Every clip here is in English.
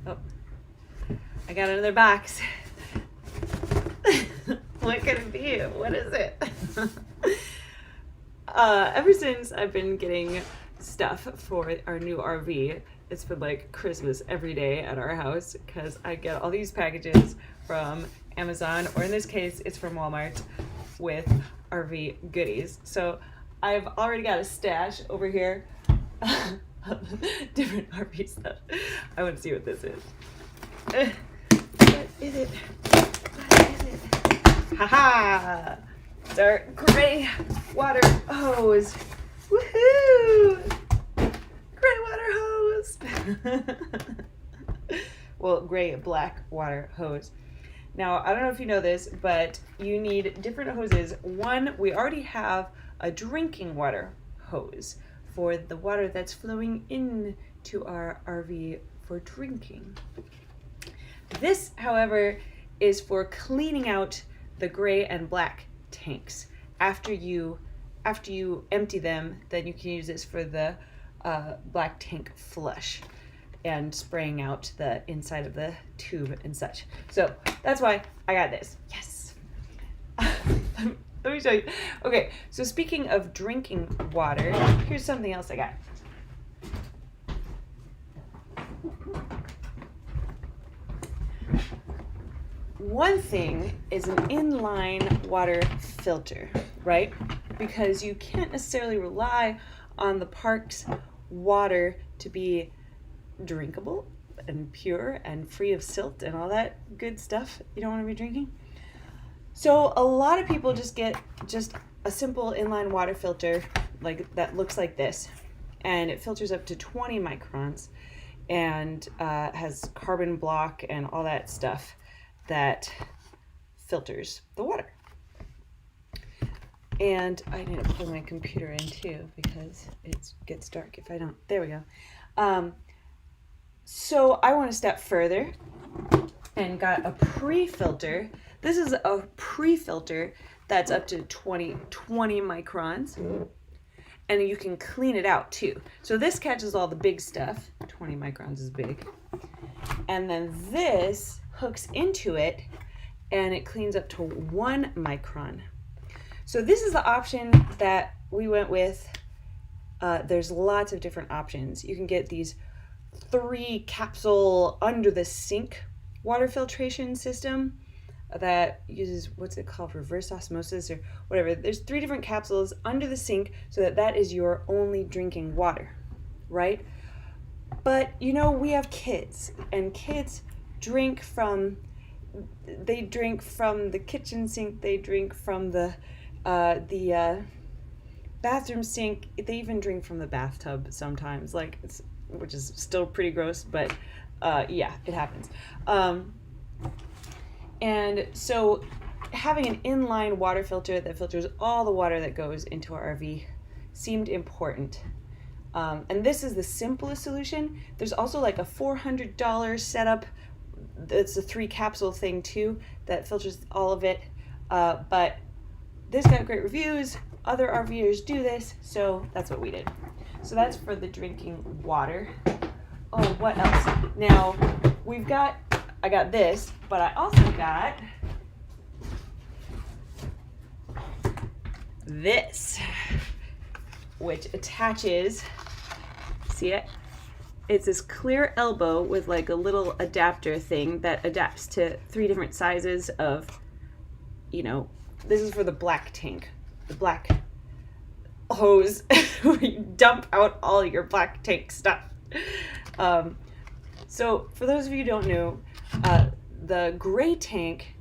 Oh, I got another box. What could it be? What is it? Ever since I've been getting stuff for our new RV, it's been like Christmas every day at our house because I get all these packages from Amazon, or in this case, it's from Walmart with RV goodies. So I've already got a stash over here of different RV stuff. I want to see what this is. What is it? What is it? Haha! It's our gray water hose. Woohoo! Gray water hose! Well, gray black water hose. Now, I don't know if you know this, but you need different hoses. One, we already have a drinking water hose for the water that's flowing into our RV for drinking. This, however, is for cleaning out the gray and black tanks. After you empty them, then you can use this for the black tank flush and spraying out the inside of the tube and such. So that's why I got this. Yes. Let me show you. Okay, so speaking of drinking water, here's something else I got. One thing is an inline water filter, right? Because you can't necessarily rely on the park's water to be drinkable and pure and free of silt and all that good stuff you don't want to be drinking. So a lot of people just get just a simple inline water filter like that looks like this, and it filters up to 20 microns and has carbon block and all that stuff that filters the water. And I need to plug my computer in too because it gets dark if I don't. There we go. So I went a step further and got a pre-filter. This is a pre-filter that's up to 20 microns. And you can clean it out too. So this catches all the big stuff. 20 microns is big. And then this hooks into it and it cleans up to 1 micron. So this is the option that we went with. There's lots of different options. You can get these 3 capsule under the sink water filtration system that uses, what's it called, reverse osmosis or whatever. There's 3 different capsules under the sink so that is your only drinking water, right? But you know, we have kids, and kids drink from the kitchen sink, they drink from the bathroom sink, they even drink from the bathtub sometimes, which is still pretty gross, but yeah, it happens. And so having an inline water filter that filters all the water that goes into our RV seemed important. And this is the simplest solution. There's also like a $400 setup. It's a 3 capsule thing too that filters all of it. But this got great reviews. Other RVers do this, so that's what we did. So that's for the drinking water. Oh, what else? Now, I got this, but I also got this, which attaches, see it? It's this clear elbow with like a little adapter thing that adapts to 3 different sizes of, this is for the black tank, the black hose where you dump out all your black tank stuff. So for those of you who don't know, the gray tank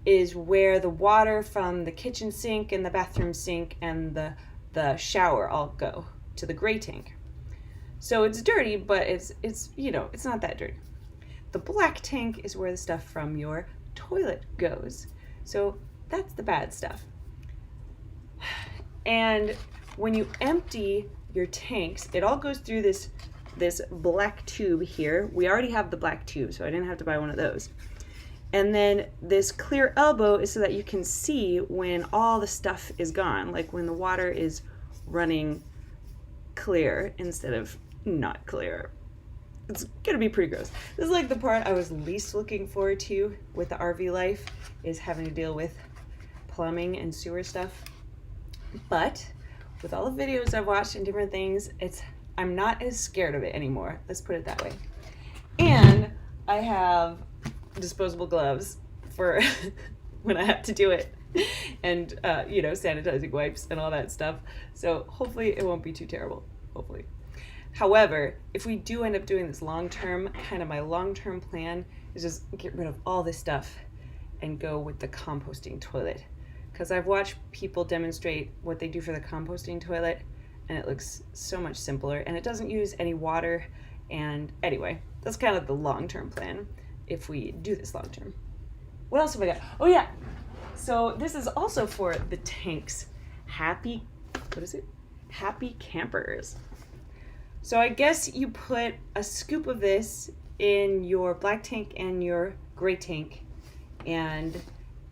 is where the water from the kitchen sink and the bathroom sink and the shower all go to the gray tank. So it's dirty, but it's not that dirty. The black tank is where the stuff from your toilet goes. So that's the bad stuff. And when you empty your tanks, it all goes through this black tube here. We already have the black tube, so I didn't have to buy one of those. And then this clear elbow is so that you can see when all the stuff is gone, like when the water is running clear instead of not clear. it's gonna be pretty gross. This is like the part I was least looking forward to with the RV life, is having to deal with plumbing and sewer stuff. But with all the videos I've watched and different things, I'm not as scared of it anymore. Let's put it that way. And I have disposable gloves for when I have to do it, and sanitizing wipes and all that stuff. So hopefully it won't be too terrible. Hopefully. However, if we do end up doing this long term, kind of my long term plan is just get rid of all this stuff and go with the composting toilet. Because I've watched people demonstrate what they do for the composting toilet, and it looks so much simpler, and it doesn't use any water. And anyway, that's kind of the long term plan if we do this long term. What else have I got? Oh yeah, so this is also for the tanks. Happy campers. So I guess you put a scoop of this in your black tank and your gray tank, and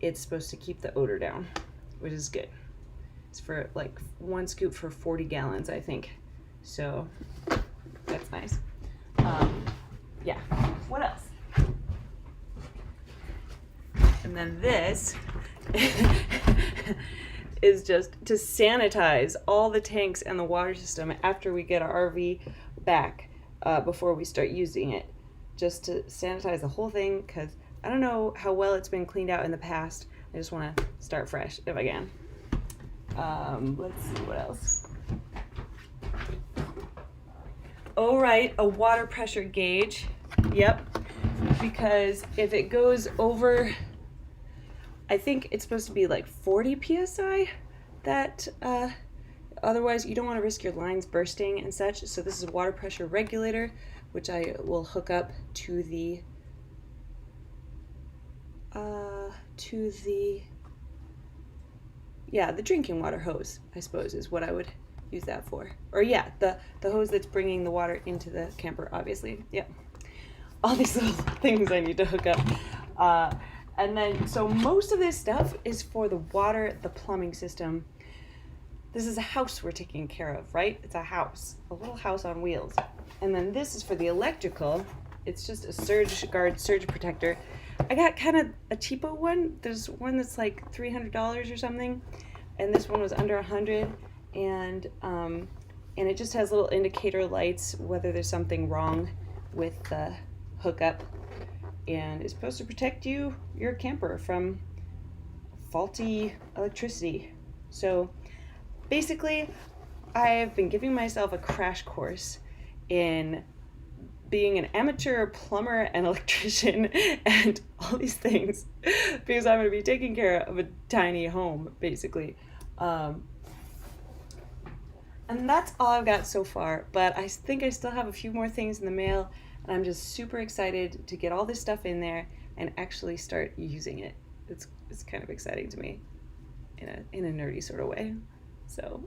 it's supposed to keep the odor down, which is good. It's for like 1 scoop for 40 gallons, I think. So that's nice. Yeah, what else? And then this is just to sanitize all the tanks and the water system after we get our RV back, before we start using it. Just to sanitize the whole thing, because I don't know how well it's been cleaned out in the past. I just want to start fresh if I can. Let's see what else. Oh, right, a water pressure gauge. Yep, because if it goes over, I think it's supposed to be like 40 psi, that otherwise you don't want to risk your lines bursting and such. So this is a water pressure regulator, which I will hook up to the the drinking water hose, I suppose, is what I would use that for. Or yeah, the hose that's bringing the water into the camper, obviously. Yep. All these little things I need to hook up. And then, so most of this stuff is for the water, the plumbing system. This is a house we're taking care of, right? It's a house, a little house on wheels. And then this is for the electrical. It's just a surge guard, surge protector. I got kind of a cheapo one. There's one that's like $300 or something, and this one was under $100. And it just has little indicator lights whether there's something wrong with the hookup, and it's supposed to protect your camper from faulty electricity. So basically, I've been giving myself a crash course in being an amateur plumber and electrician and all these things, because I'm going to be taking care of a tiny home, basically. And that's all I've got so far, but I think I still have a few more things in the mail, and I'm just super excited to get all this stuff in there and actually start using it. It's kind of exciting to me in a nerdy sort of way. So